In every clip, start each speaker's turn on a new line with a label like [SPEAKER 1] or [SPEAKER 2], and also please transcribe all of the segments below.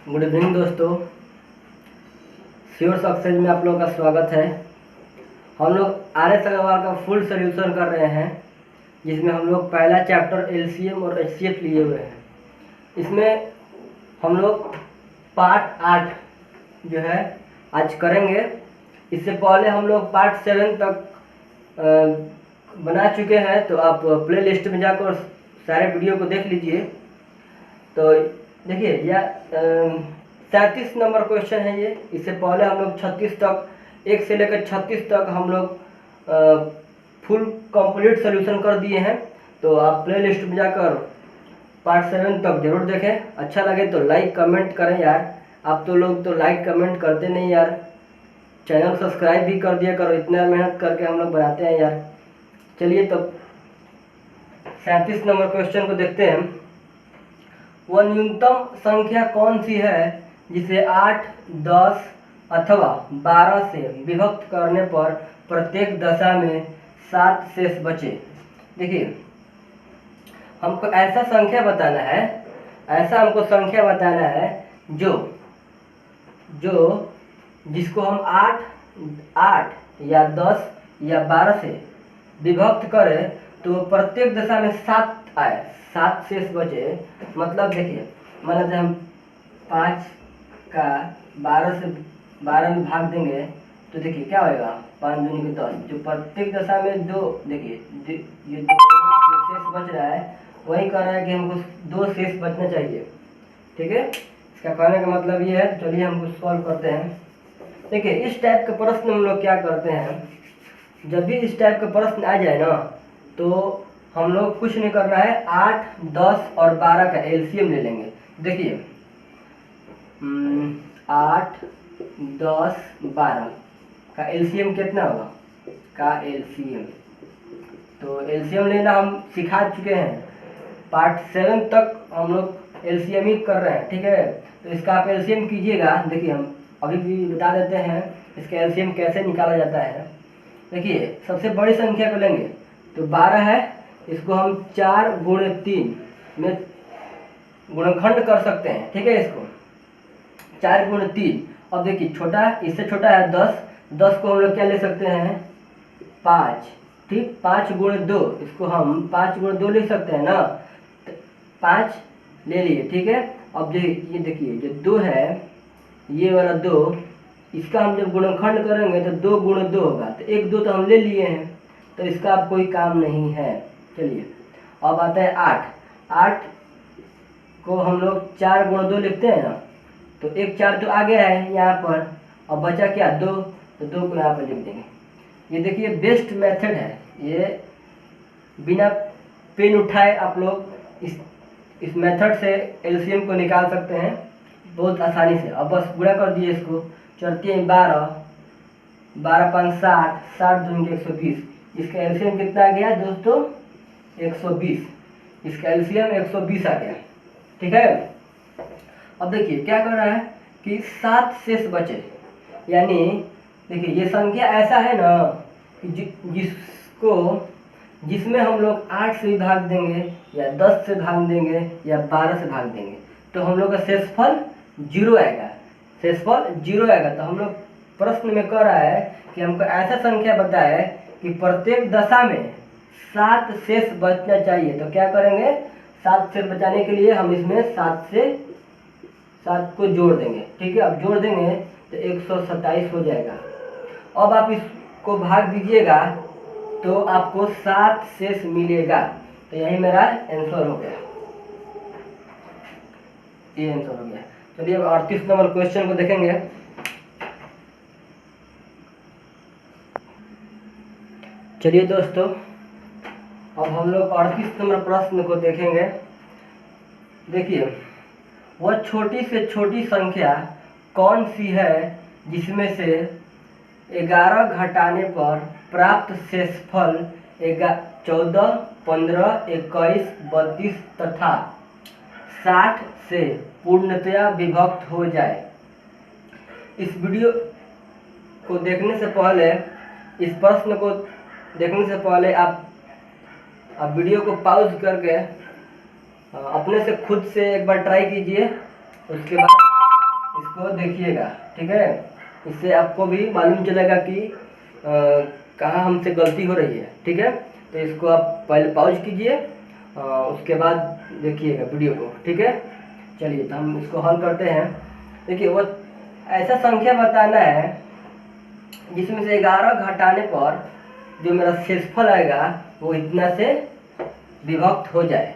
[SPEAKER 1] Good evening दोस्तों, sure success में आप लोगों का स्वागत है। हम लोग आर एस अग्रवाल का फुल सोल्यूशन कर रहे हैं, जिसमें हम लोग पहला चैप्टर एलसीएम और एचसीएफ लिए हुए हैं। इसमें हम लोग पार्ट 8 जो है आज करेंगे। इससे पहले हम लोग पार्ट 7 तक बना चुके हैं, तो आप प्ले लिस्ट में जाकर सारे वीडियो को देख लीजिए। तो देखिए यह 37 नंबर क्वेश्चन है ये। इससे पहले हम लोग 36 तक, 1 से लेकर 36 तक हम लोग फुल कंप्लीट सोल्यूशन कर दिए हैं। तो आप प्ले लिस्ट में जाकर पार्ट 7 तक जरूर देखें। अच्छा लगे तो लाइक कमेंट करें यार, आप तो लोग तो लाइक कमेंट करते नहीं यार। चैनल सब्सक्राइब भी कर दिया करो, इतना मेहनत करके हम लोग बनाते हैं यार। चलिए तो 37 नंबर क्वेश्चन को देखते हैं। वह न्यूनतम संख्या कौन सी है जिसे 8, 10 अथवा 12 से विभक्त करने पर प्रत्येक दशा में 7 शेष बचे। देखिए हमको ऐसा संख्या बताना है, हमको संख्या बताना है जिसको हम 8 या 10 या 12 से विभक्त करें तो प्रत्येक दशा में 7 आए, 7 शेष बचे। मतलब देखिए मान लेते हम 5 का 12 में भाग देंगे तो देखिए क्या होएगा, 5 दूनी के 10। जो प्रत्येक दशा में 2, देखिए ये 2 शेष बच रहा है, वही कह रहा है कि हमको 2 शेष बचना चाहिए। ठीक है, इसका कहने का मतलब ये है। तो चलिए हम कुछ सॉल्व करते हैं। देखिए इस टाइप के प्रश्न हम लोग क्या करते हैं, जब भी इस टाइप का प्रश्न आ जाए ना तो हम लोग कुछ नहीं करना है, 8, 10 और 12 का एलसीएम ले लेंगे। देखिए 8, 10, 12 का एलसीएम कितना होगा, का एलसीएम। तो एलसीएम लेना हम सिखा चुके हैं, पार्ट 7 तक हम लोग एलसीएम ही कर रहे हैं। ठीक है, तो इसका आप एलसीएम कीजिएगा। देखिए हम अभी भी बता देते हैं इसका एलसीएम कैसे निकाला जाता है। देखिए सबसे बड़ी संख्या को लेंगे तो 12 है, इसको हम 4 गुणे 3 में गुणनखंड कर सकते हैं। ठीक है, इसको 4 गुणे 3। अब देखिए छोटा, इससे छोटा है 10, 10 को हम लोग क्या ले सकते हैं, 5। ठीक, 5 गुणे 2, इसको हम 5 गुणे 2 लिख सकते हैं ना, 5 ले लिए। ठीक है, अब ये देखिए जो 2 है, ये वाला 2, इसका हम जब गुणनखंड करेंगे तो 2 गुणे 2 होगा। तो 1 2 तो हम ले लिए हैं, तो इसका अब कोई काम नहीं है। चलिए अब आता है 8 को हम लोग 4 गुणे 2 लिखते हैं ना, तो 1 4 तो आ गया है यहाँ पर, अब बचा क्या 2, तो 2 को यहाँ पर लिख देंगे। ये देखिए बेस्ट मेथड है ये, बिना पेन उठाए आप लोग इस मेथड से एलसीएम को निकाल सकते हैं बहुत आसानी से। अब बस गुणा कर दिए इसको, 4 3 12, 12 5 60, 60 दूनी 120। इसका एलसीएम कितना आ गया दोस्तों, 120। इसका एलसीएम 120 आ गया। ठीक है, अब देखिए क्या कर रहा है कि 7 शेष बचे। यानी देखिए ये संख्या ऐसा है ना कि जिसमें हम लोग 8 से भाग देंगे या 10 से भाग देंगे या 12 से भाग देंगे तो हम लोग का शेषफल 0 आएगा, शेषफल 0 आएगा। तो हम लोग प्रश्न में कह रहा है कि हमको ऐसा संख्या बताए कि प्रत्येक दशा में 7 शेष बचना चाहिए। तो क्या करेंगे, 7 शेष बचाने के लिए हम इसमें 7 को जोड़ देंगे। ठीक है, अब जोड़ देंगे तो 127 हो जाएगा। अब आप इसको भाग दीजिएगा तो आपको 7 शेष मिलेगा। तो यही मेरा आंसर हो गया, ये आंसर हो गया। चलिए अब 38 नंबर क्वेश्चन को देखेंगे। चलिए दोस्तों अब हम लोग 38 नंबर प्रश्न को देखेंगे। देखिए वह छोटी से छोटी संख्या कौन सी है जिसमें से 11 घटाने पर प्राप्त शेषफल 14, 15, 21, 32 तथा 60 से पूर्णतया विभक्त हो जाए। इस वीडियो को देखने से पहले, इस प्रश्न को देखने से पहले आप वीडियो को पॉज करके अपने से खुद से एक बार ट्राई कीजिए, उसके बाद इसको देखिएगा, ठीक है। इससे आपको भी मालूम चलेगा कि कहाँ हमसे गलती हो रही है, ठीक है। तो इसको आप पहले पॉज कीजिए, उसके बाद देखिएगा वीडियो को, ठीक है। चलिए तो हम इसको हल करते हैं। देखिए वो ऐसा संख्या बताना है जिसमें से 11 घटाने पर जो मेरा शेषफल आएगा वो इतना से विभक्त हो जाए,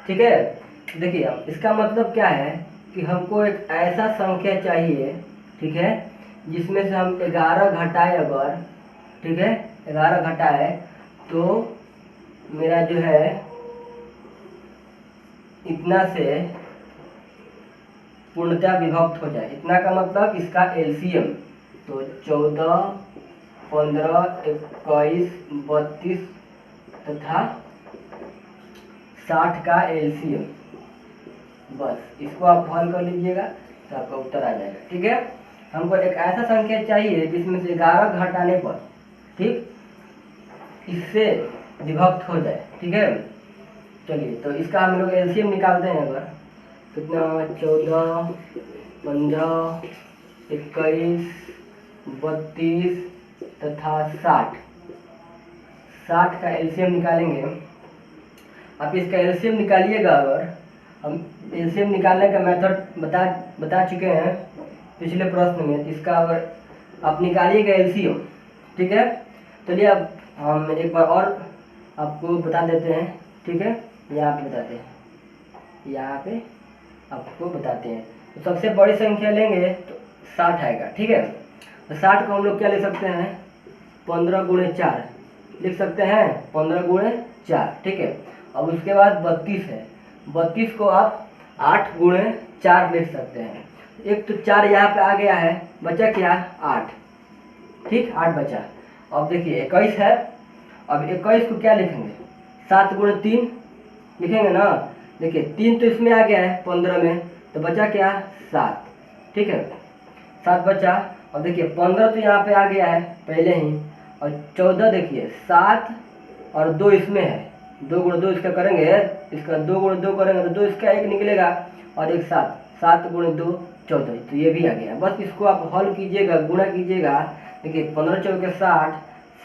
[SPEAKER 1] ठीक है। देखिए अब इसका मतलब क्या है कि हमको एक ऐसा संख्या चाहिए, ठीक है, जिसमें से हम 11 घटाए अगर, ठीक है, 11 घटाए तो मेरा जो है इतना से पूर्णतः विभक्त हो जाए। इतना का मतलब इसका एलसीएम, तो 14, 15, 21, 32 तथा 60 का एलसीएम। बस इसको आप हल कर लीजिएगा तो आपका उत्तर आ जाएगा, ठीक है। हमको एक ऐसा संख्या चाहिए जिसमें से 11 घटाने पर, ठीक, इससे विभक्त हो जाए, ठीक है। चलिए तो इसका हम लोग एलसीएम निकालते हैं। अगर कितना 14, 15, 21, 32 तथा 60 का एलसीएम निकालेंगे। आप इसका एलसीएम निकालिएगा। अगर हम एलसीएम निकालने का मेथड बता चुके हैं पिछले प्रश्न में, इसका अगर आप निकालिएगा एलसीएम, ठीक है। चलिए अब हम एक बार और आपको बता देते हैं, ठीक है। यहाँ पे बताते हैं, यहाँ पे आपको बताते हैं। तो सबसे बड़ी संख्या लेंगे तो 60 आएगा, ठीक है। तो 60 को हम लोग क्या लिख सकते हैं, 15 गुणे 4 लिख सकते हैं, 15 गुणे 4, ठीक है। अब उसके बाद 32 है, 32 को आप 8 गुणे 4 लिख सकते हैं। एक तो 4 यहाँ पे आ गया है, बचा क्या 8, ठीक, 8 बचा। अब देखिए 21 है, अब 21 को क्या लिखेंगे, 7 गुणे 3 लिखेंगे ना। देखिए 3 तो इसमें आ गया है 15 में, तो बचा क्या 7, ठीक है, 7 बचा। अब देखिए 15 तो यहाँ पे आ गया है पहले ही, और 14 देखिए 7 और 2 इसमें है, 2 गुणे 2 इसका करेंगे, इसका 2 गुणे 2 करेंगे तो 2 इसका 1 निकलेगा और एक 7, 7 गुणे 2 14, तो ये भी आ गया। बस इसको आप हल कीजिएगा, गुणा कीजिएगा। देखिए 15 चौके 60,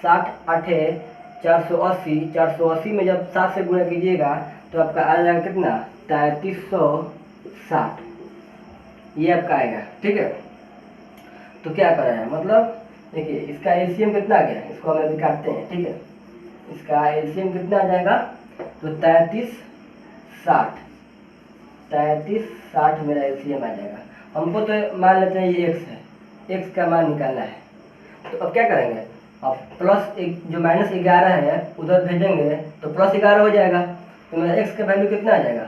[SPEAKER 1] 60 आठे 480, 480 में जब 7 से गुणा कीजिएगा तो आपका आ जाएगा कितना 3360, ये आपका आएगा, ठीक है। तो क्या करा है, मतलब देखिए इसका एलसीएम कितना आ गया, इसको हम अभी काटते हैं, ठीक है। इसका एलसीएम कितना आ जाएगा, तो 3360 मेरा एलसीएम आ जाएगा। हमको तो मान लेते हैं ये x है, x का मान निकालना है। तो अब क्या करेंगे, अब प्लस एक जो -11 है उधर भेजेंगे तो +11 हो जाएगा। तो मेरा x का वैल्यू कितना आ जाएगा,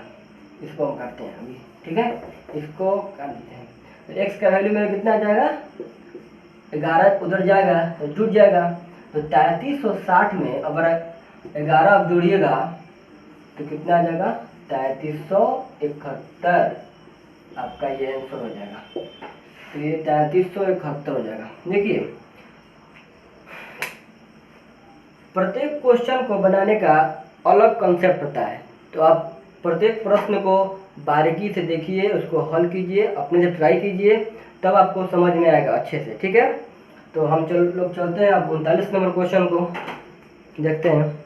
[SPEAKER 1] इसको हम काटते हैं अभी, ठीक है, इसको काट देते हैं। तो x का वैल्यू मेरा कितना आ जाएगा, 11 उधर जाएगा तो जुड़ जाएगा। तो 3360 में अगर 11 आप जोड़िएगा तो कितना आ जाएगा 3371, आपका ये आंसर हो जाएगा। तो ये 3371 हो जाएगा। देखिए प्रत्येक क्वेश्चन को बनाने का अलग कंसेप्ट होता है, तो आप प्रत्येक प्रश्न को बारीकी से देखिए, उसको हल कीजिए, अपने से ट्राई कीजिए, तब आपको समझ में आएगा अच्छे से, ठीक है। तो हम लोग चलते हैं अब 39 नंबर क्वेश्चन को देखते हैं।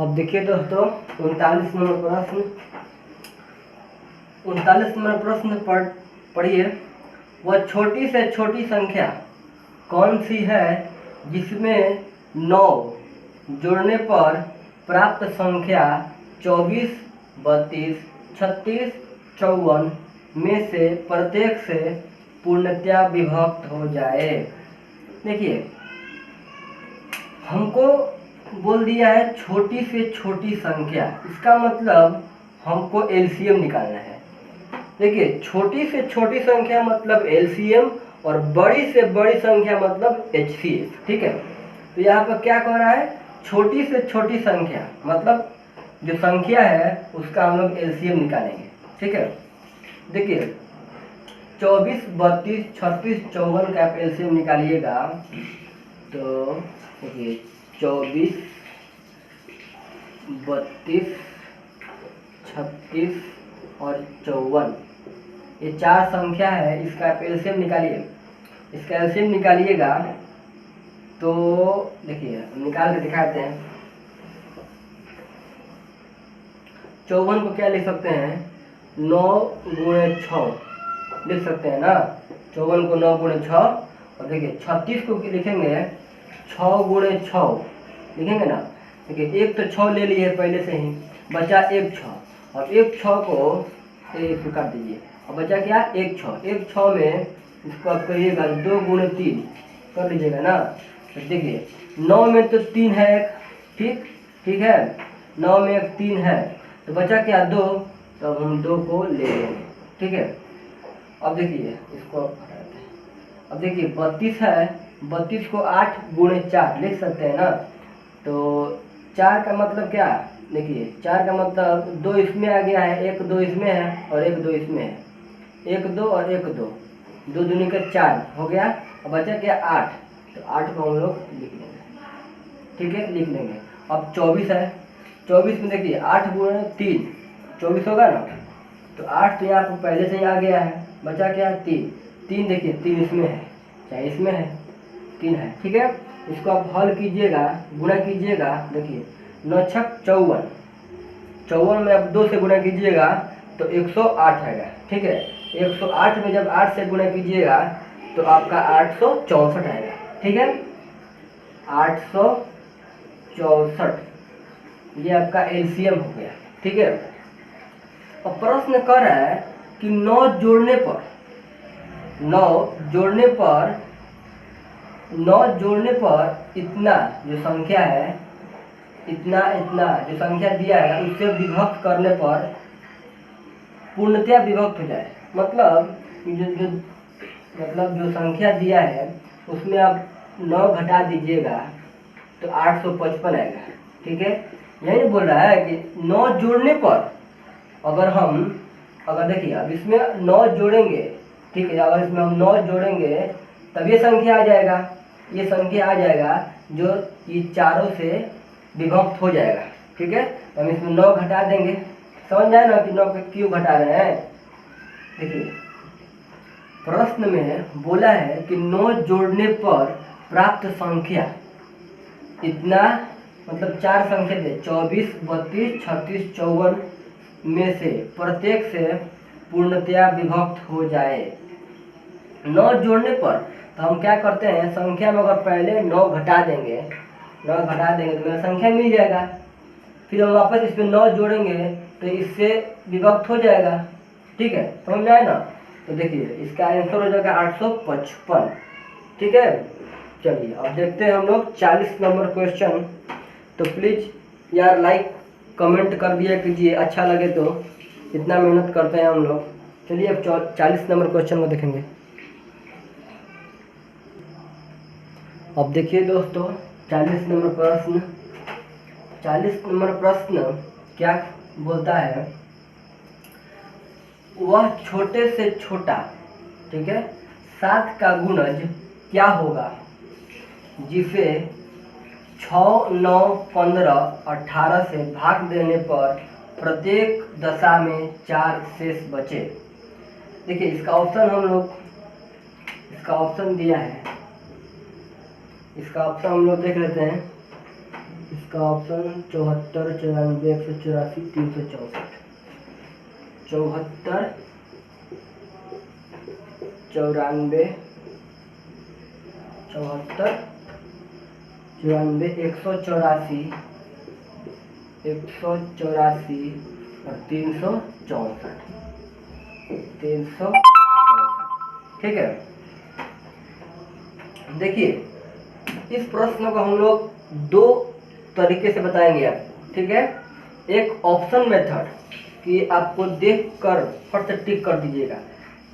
[SPEAKER 1] अब देखिए दोस्तों 39 नंबर प्रश्न पढ़िए। वह छोटी से छोटी संख्या कौन सी है जिसमें 9 जोड़ने पर प्राप्त संख्या 24, 32, 36, 54 में से प्रत्येक से पूर्णतया विभक्त हो जाए। देखिए हमको बोल दिया है छोटी से छोटी संख्या, इसका मतलब हमको एलसीएम निकालना है। देखिए छोटी से छोटी संख्या मतलब एलसीएम और बड़ी से बड़ी संख्या मतलब एचसीएफ, ठीक है। तो यहाँ पर क्या कह रहा है, छोटी से छोटी संख्या मतलब जो संख्या है उसका हम लोग एलसीएम निकालेंगे, ठीक है। देखिए 24, 32, 36, 54 का आप एलसीएम निकालिएगा तो देखिए 24, 32, 36, और 54, ये 4 संख्या है। इसका एलसीएम निकालिए। इसका एलसीएम निकालिएगा तो देखिए हम निकाल के दिखाते हैं। 54 को क्या लिख सकते हैं, 9 गुणे 6 लिख सकते हैं ना। 54 को 9 गुणे 6, और देखिए 36 को लिखेंगे 6 गुणे 6 लिखेंगे ना। देखिए एक तो 6 ले लिए पहले से ही, बचा एक 6, और एक 6 को इसको काट दीजिए, और बचा क्या, एक 6। एक 6 में इसको आप करिएगा 2 गुणे 3 कर लीजिएगा ना। तो देखिए 9 में तो 3 है एक, ठीक है, 9 में एक 3 है, तो बचा क्या 2, तो अब हम 2 को ले लेंगे, ठीक है। अब देखिए इसको हटाते हैं। अब देखिए 32 है, 32 को 8 गुणे 4 लिख सकते हैं ना। तो 4 का मतलब क्या, देखिए 4 का मतलब 2 इसमें आ गया है, 1 2 इसमें है और 1 2 इसमें है, 1 2 और 1 2, 2 दूनी का 4 हो गया। अब बचा क्या 8, तो 8 को हम लोग लिख लेंगे, ठीक है, लिख लेंगे। अब 24 है, 24 में देखिए 8 गुणे 3 24 होगा ना। तो 8 तो यहाँ पर पहले से ही आ गया है, बचा क्या 3, 3 देखिए 3 इसमें है, चाहे इसमें है, 3 है, ठीक है। इसको आप हल कीजिएगा, गुणा कीजिएगा। देखिए 9 छक 54, 54 में आप 2 से गुणा कीजिएगा तो 108 आएगा, ठीक है। 108 में जब 8 से गुणा कीजिएगा तो आपका 864 आएगा, ठीक है, 864, ये आपका एलसीएम हो गया, ठीक है। अब प्रश्न कर रहा है कि 9 जोड़ने पर 9 जोड़ने पर इतना जो संख्या है, इतना जो संख्या दिया है उससे विभक्त करने पर पूर्णतया विभक्त हो जाए। मतलब जो संख्या दिया है उसमें आप 9 घटा दीजिएगा तो 855 आएगा, ठीक है। यही बोल रहा है कि 9 जोड़ने पर अगर देखिए अब इसमें 9 जोड़ेंगे, ठीक है, अगर इसमें हम 9 जोड़ेंगे तब ये संख्या आ जाएगा, ये संख्या आ जाएगा जो ये चारों से विभक्त हो जाएगा, ठीक है। तो हम इसमें 9 घटा देंगे, समझ जाए ना कि 9 क्यों घटा रहे हैं। देखिए प्रश्न में बोला है कि 9 जोड़ने पर प्राप्त संख्या इतना, मतलब 4 संख्या दे 24 32 36 54 में से प्रत्येक से पूर्णतया विभक्त हो जाए। 9 जोड़ने पर तो हम क्या करते हैं, संख्या में अगर पहले 9 घटा देंगे तो मेरा संख्या मिल जाएगा, फिर हम वापस इस पर 9 जोड़ेंगे तो इससे विभक्त हो जाएगा, ठीक है, समझ में आए ना। तो देखिए इसका आंसर हो जाएगा 855, ठीक है। चलिए अब देखते हैं हम लोग 40 नंबर क्वेश्चन। तो प्लीज़ यार लाइक कमेंट कर दिया कीजिए, अच्छा लगे तो, इतना मेहनत करते हैं हम लोग। चलिए अब 40 नंबर क्वेश्चन को देखेंगे। अब देखिए दोस्तों 40 नंबर प्रश्न क्या बोलता है, वह छोटे से छोटा, ठीक है, 7 का गुणज क्या होगा जिसे 6 9 15 18 से भाग देने पर प्रत्येक दशा में 4 शेष बचे। देखिए इसका ऑप्शन दिया है, इसका ऑप्शन हम लोग देख लेते हैं। इसका ऑप्शन 74 94 184 364, 74 94 74 94 184 184 और 364, ठीक है। देखिए इस प्रश्न को हम लोग 2 तरीके से बताएंगे आप, ठीक है। एक ऑप्शन मेथड कि आपको देख कर फट से टिक कर दीजिएगा,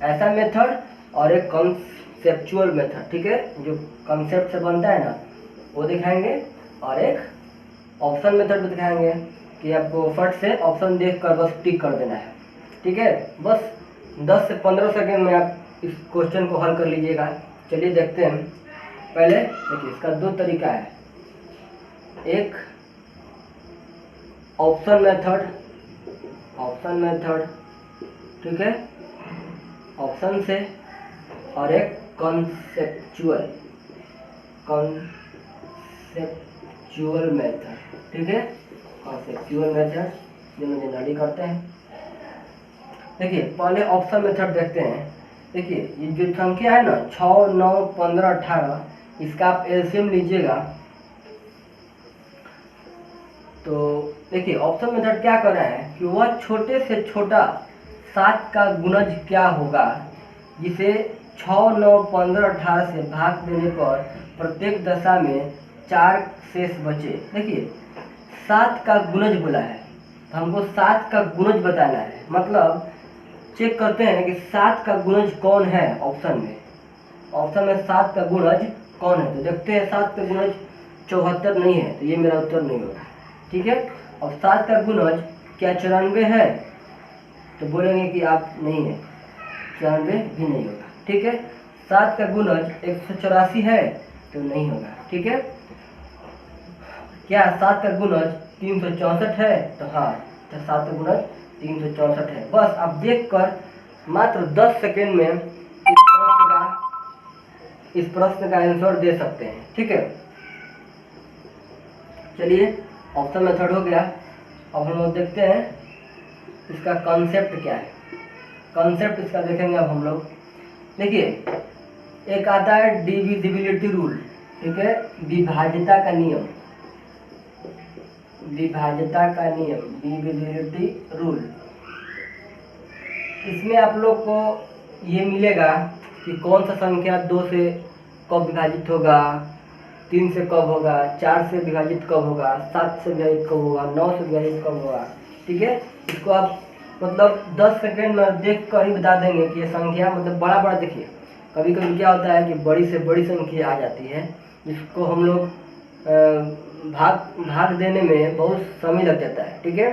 [SPEAKER 1] ऐसा मेथड, और एक कंसेप्चुअल मेथड, ठीक है, जो कंसेप्ट से बनता है ना वो दिखाएंगे, और एक ऑप्शन मेथड दिखाएंगे कि आपको फट से ऑप्शन देख कर बस टिक कर देना है, ठीक है। बस 10 से 15 सेकंड में आप इस क्वेश्चन को हल कर लीजिएगा। चलिए देखते हैं। पहले देखिए इसका 2 तरीका है, एक ऑप्शन मेथड ठीक है, ऑप्शन से, और एक कॉन्सेप्चुअल मेथड, ठीक है, कॉन्सेप्चुअल मेथड दोनों जनरली करते हैं। देखिए पहले ऑप्शन मेथड देखते हैं। देखिए ये जो संख्या है ना 6, 9, 15, 18, इसका आप एलसीएम लीजिएगा। तो देखिए ऑप्शन मेथड क्या कर रहा है कि वह छोटे से छोटा 7 का गुणज क्या होगा जिसे 6, 9, 15, 18 से भाग देने पर प्रत्येक दशा में 4 शेष बचे। देखिए 7 का गुणज बोला है, तो हमको 7 का गुणज बताना है। मतलब चेक करते हैं कि 7 का गुणज कौन है। ऑप्शन में 7 का गुणज कौन है, तो देखते हैं 7 का गुणज 74 नहीं है, तो ये मेरा उत्तर नहीं होगा, ठीक है। अब 7 का गुणज क्या 94 है, तो बोलेंगे कि आप नहीं है, 94 भी नहीं होगा, ठीक है। 7 का गुणज 184 है, तो नहीं होगा, ठीक है। क्या 7 का गुणज 364 है, तो हाँ, तो 7 का गुणज 364 है। बस आप देखकर मात्र 10 सेकेंड में इस प्रश्न का आंसर दे सकते हैं, ठीक है। चलिए ऑप्शन मेथड हो गया। अब हम लोग देखते हैं इसका कॉन्सेप्ट क्या है। कॉन्सेप्ट इसका देखेंगे अब हम लोग। देखिए एक आता है डिविजिबिलिटी रूल, ठीक है, विभाज्यता का नियम, डिविजिबिलिटी रूल। इसमें आप लोग को ये मिलेगा कि कौन सा संख्या 2 से कब विभाजित होगा, 3 से कब होगा, 4 से विभाजित कब होगा, 7 से विभाजित कब होगा, 9 से विभाजित कब होगा, ठीक है। इसको आप मतलब 10 सेकेंड में देख कर ही बता देंगे कि ये संख्या मतलब बड़ा देखिए। कभी कभी क्या होता है कि बड़ी से बड़ी संख्या आ जाती है, जिसको हम लोग भाग देने में बहुत समय लग जाता है, ठीक है।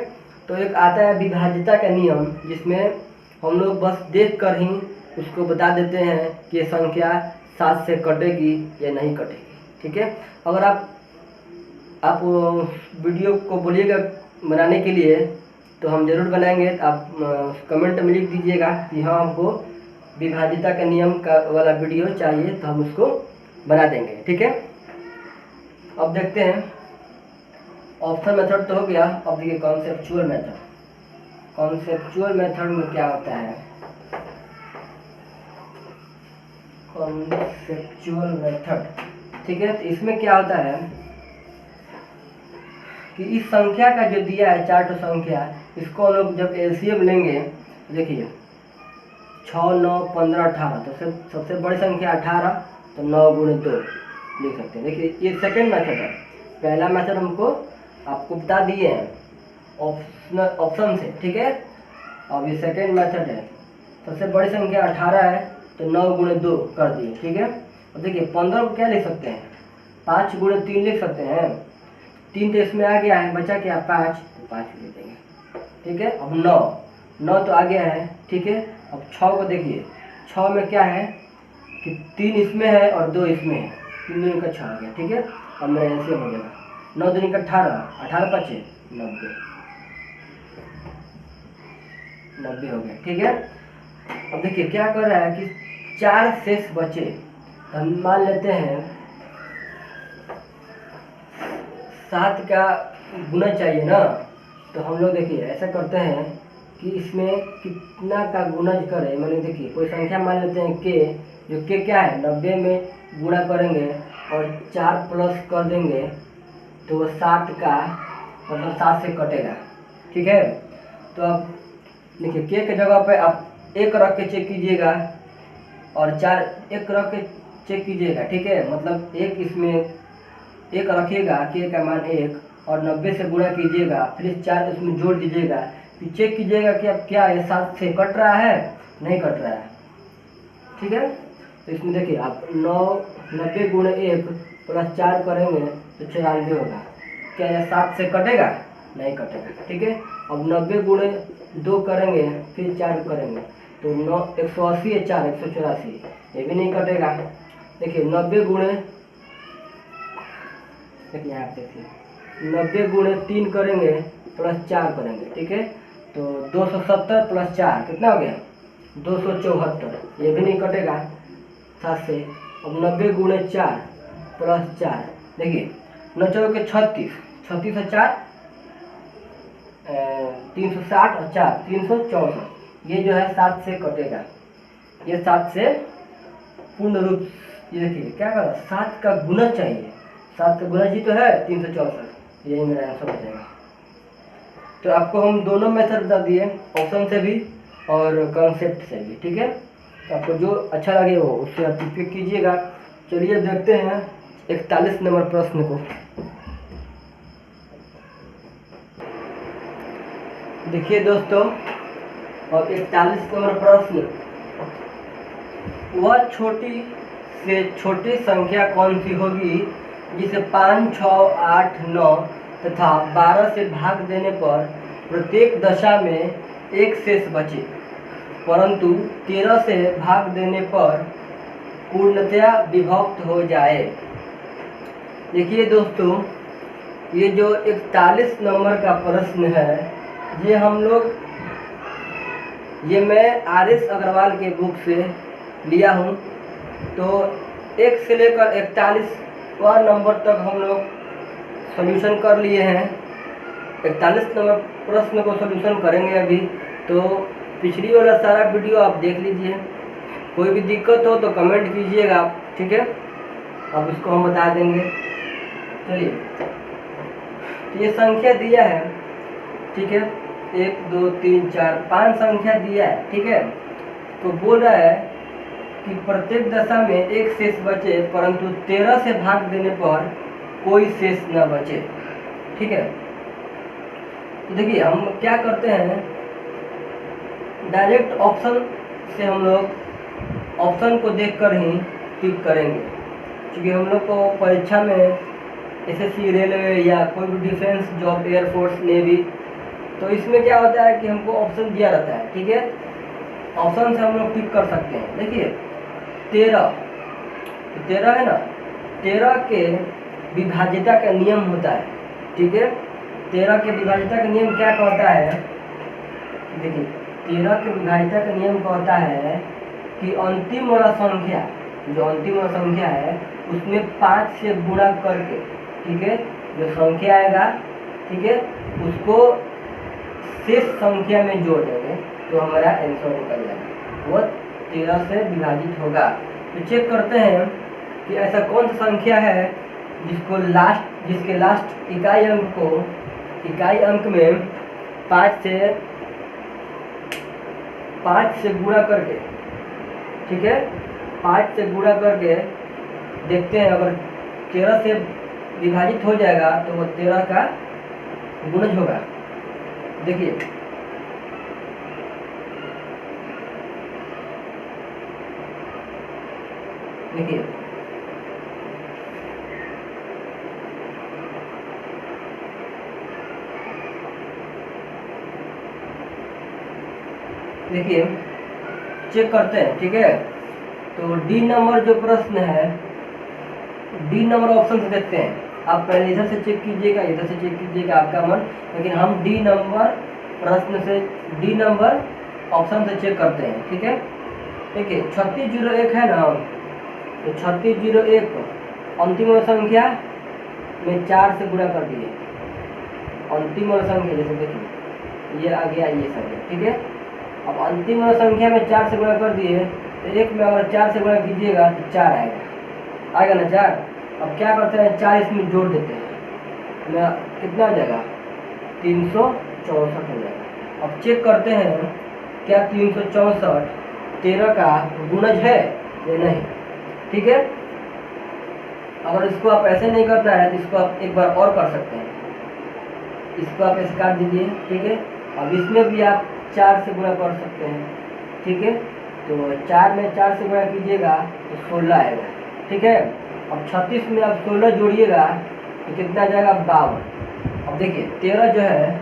[SPEAKER 1] तो एक आता है विभाज्यता का नियम, जिसमें हम लोग बस देख कर ही उसको बता देते हैं कि ये संख्या 7 से कटेगी या नहीं कटेगी, ठीक है। अगर आप वीडियो को बोलिएगा बनाने के लिए, तो हम ज़रूर बनाएंगे। आप कमेंट में लिख दीजिएगा कि हाँ हमको विभाज्यता का नियम का वाला वीडियो चाहिए, तो हम उसको बना देंगे, ठीक है। अब देखते हैं ऑप्शन मेथड तो हो गया। अब देखिए कॉन्सेप्चुअल मेथड में क्या होता है। कॉन्सेप्चुअल मेथड, ठीक है, तो इसमें क्या होता है कि इस संख्या का जो दिया है 4 संख्या, इसको हम लोग जब एलसीएम लेंगे, देखिए 6, 9, 15, 18, तो सबसे बड़ी संख्या 18, तो 9 गुणे 2 लिख सकते हैं। देखिए ये सेकंड मेथड है। पहला मेथड हमको आपको बता दिए हैं ऑप्शन से, ठीक है। अब ये सेकंड मेथड है, सबसे बड़ी संख्या 18 है, तो 9 गुणे 2 कर दिए, ठीक है। अब देखिए 15 को क्या लिख सकते हैं, 5 गुणे 3 लिख सकते हैं। 3 तो इसमें आ गया है, बचा क्या 5, तो 5 लिख देंगे, ठीक है। अब 9 तो आ गया है, ठीक है। अब 6 को देखिए, 6 में क्या है कि 3 इसमें है और 2 इसमें है, 3 दूनी का 6 आ गया, ठीक है। अब मेरा एलसीएम हो जाएगा 9 दूनी का 18, 18 5 90 हो गया, ठीक है। अब देखिए क्या कर रहा है कि 4 शेष बचे, तो हम मान लेते हैं 7 का गुना चाहिए ना, तो हम लोग देखिए ऐसा करते हैं कि इसमें कितना का गुणज करें। मैंने देखिए कोई संख्या मान लेते हैं के, जो के क्या है 90 में गुणा करेंगे और 4 प्लस कर देंगे, तो 7 का मतलब 7 से कटेगा, ठीक है। तो अब देखिए के जगह पे आप 1 रख के चेक कीजिएगा और 4 1 रख के चेक कीजिएगा, ठीक है। मतलब 1 इसमें 1 रखिएगा, के का मान 1, और 90 से गुणा कीजिएगा, फिर 4 इसमें जोड़ दीजिएगा, फिर चेक कीजिएगा कि अब क्या ये 7 से कट रहा है, नहीं कट रहा है, ठीक है। तो इसमें देखिए आप 90 गुणे 1 प्लस 4 करेंगे तो 94 होगा। क्या ये 7 से कटेगा, नहीं कटेगा, ठीक है। अब 90 गुणे 2 करेंगे, फिर 4 करेंगे, तो 180 है 4 184, ये भी नहीं कटेगा। देखिए 90 गुणे, देखिए यहाँ देखिए 90 गुणे 3 करेंगे प्लस 4 करेंगे, ठीक है, तो 270 प्लस 4 कितना हो गया 274, ये भी नहीं कटेगा 7 से। अब 90 गुणे 4 प्लस 4, देखिए 9 चौके के 36, 36 और 4 360 और 4 364, ये जो है 7 से कटेगा, ये 7 से पूर्ण रूप। ये देखिए क्या करा 7 का गुना चाहिए, 7 का गुना जी तो है 364, यही मेरा आंसर हो जाएगा। तो आपको हम दोनों मेथड बता दिए, ऑप्शन से भी और कॉन्सेप्ट से भी, ठीक है। तो आपको जो अच्छा लगे वो उससे आप पिक कीजिएगा। चलिए देखते हैं 41 नंबर प्रश्न को। देखिए दोस्तों, और 41 नंबर प्रश्न, वह छोटी से छोटी संख्या कौन सी होगी जिसे 5, 6, 8, 9 तथा 12 से भाग देने पर प्रत्येक दशा में एक शेष बचे, परंतु 13 से भाग देने पर पूर्णतया विभक्त हो जाए। देखिए दोस्तों, ये जो 41 नंबर का प्रश्न है, ये हम लोग, ये मैं RS अग्रवाल के बुक से लिया हूँ। तो 1 से लेकर 41वां नंबर तक हम लोग सॉल्यूशन कर लिए हैं। 41 नंबर प्रश्न को सॉल्यूशन करेंगे अभी। तो पिछली वाला सारा वीडियो आप देख लीजिए, कोई भी दिक्कत हो तो कमेंट कीजिएगा, ठीक है, अब इसको हम बता देंगे। चलिए, तो ये संख्या दिया है, ठीक है, 1 2 3 4 5 संख्या दिया है, ठीक है। तो बोल रहा है कि प्रत्येक दशा में एक शेष बचे, परंतु 13 से भाग देने पर कोई शेष न बचे, ठीक है। तो देखिए हम क्या करते हैं, डायरेक्ट ऑप्शन से हम लोग ऑप्शन को देखकर ही टिक करेंगे, क्योंकि हम लोग को परीक्षा में SSC, रेलवे या कोई भी डिफेंस जॉब, एयरफोर्स, नेवी, तो इसमें क्या होता है कि हमको ऑप्शन दिया रहता है, ठीक है। ऑप्शन से हम लोग टिक कर सकते हैं। देखिए 13 है ना, 13 के विभाज्यता का नियम होता है, ठीक है। 13 के विभाज्यता का नियम क्या कहता है, देखिए 13 के विभाज्यता का नियम कहता है कि अंतिम वाला संख्या, जो अंतिम वाला संख्या है उसमें 5 से गुणा करके, ठीक है, जो संख्या आएगा, ठीक है, उसको शेष संख्या में जोड़ देंगे तो हमारा आंसर निकल जाएगा, वह 13 से विभाजित होगा। तो चेक करते हैं कि ऐसा कौन सा संख्या है जिसके लास्ट इकाई अंक में 5 से गुणा करके, ठीक है, 5 से गुणा करके देखते हैं, अगर 13 से विभाजित हो जाएगा तो वो 13 का गुणज होगा। देखिए देखिए देखिए चेक करते हैं, ठीक है। तो डी नंबर जो प्रश्न है, डी नंबर ऑप्शन से देखते हैं। आप पहले इधर से चेक कीजिएगा, इधर से चेक कीजिएगा, आपका मन, लेकिन हम डी नंबर प्रश्न से, डी नंबर ऑप्शन से चेक करते हैं, ठीक है। देखिए 3601 है ना, तो 3601 अंतिम वाला संख्या में 4 से गुणा कर दिए, अंतिम वाला संख्या, जैसे देखिए ये आ गया ये संख्या, ठीक है। अब अंतिम वाला संख्या में 4 से गुणा कर दिए, तो एक में अगर 4 से गुणा कीजिएगा तो 4 आएगा ना 4। अब क्या करते हैं, 4 इसमें जोड़ देते हैं, कितना हो जाएगा 364 हो जाएगा। अब चेक करते हैं क्या 364 13 का गुणज है या नहीं, ठीक है। अगर इसको आप ऐसे नहीं करना है तो इसको आप एक बार और कर सकते हैं, इसको आप ऐसे काट दीजिए, ठीक है। अब इसमें भी आप 4 से गुणा कर सकते हैं, ठीक है। तो 4 में 4 से गुणा कीजिएगा तो 16 आएगा, ठीक है। अब 36 में आप 16 जोड़िएगा तो कितना जाएगा 52। अब देखिए 13 जो है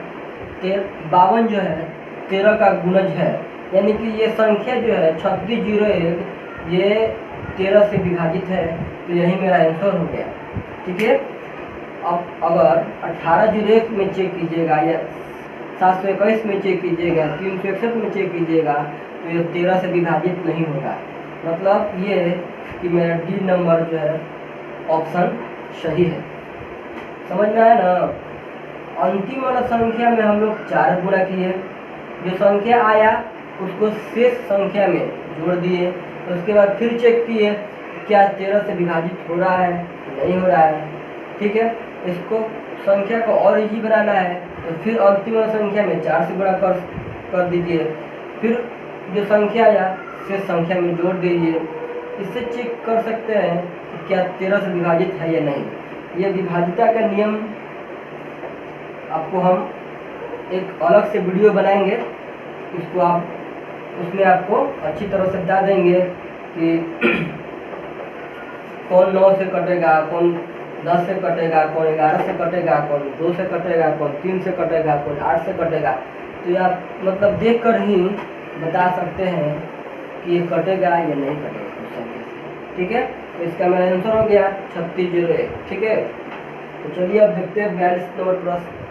[SPEAKER 1] 52 जो है 13 का गुणज है, यानी कि ये संख्या जो है 3601 ये 13 से विभाजित है, तो यही मेरा आंसर हो गया, ठीक है। अब अगर 1801 में चेक कीजिएगा या 721 में चेक कीजिएगा, 361 में चेक कीजिएगा, तो ये 13 से विभाजित नहीं होगा। मतलब ये कि मेरा डी नंबर जो है ऑप्शन सही है। समझ में आया ना। अंतिम वाला संख्या में हम लोग 4 गुणा किए, जो संख्या आया उसको शेष संख्या में जोड़ दिए, उसके बाद फिर चेक किए क्या 13 से विभाजित हो रहा है नहीं हो रहा है। ठीक है, इसको संख्या को और इजी बनाना है तो फिर अंतिम वाला संख्या में 4 से गुणा कर दीजिए, फिर जो संख्या आया शेष संख्या में जोड़ दीजिए। इससे चेक कर सकते हैं कि क्या 13 से विभाजित है या नहीं। यह विभाजिता का नियम आपको हम एक अलग से वीडियो बनाएंगे, उसको आप उसमें आपको अच्छी तरह से बता देंगे कि कौन 9 से कटेगा, कौन 10 से कटेगा, कौन 11 से कटेगा, कौन 2 से कटेगा, कौन 3 से कटेगा, कौन 8 से कटेगा। तो ये आप मतलब देख कर ही बता सकते हैं कि ये कटेगा या नहीं कटेगा। ठीक है, तो इसका मेरा आंसर हो गया 3601। ठीक है, तो चलिए अब देखते हैं 42 नंबर प्रश्न।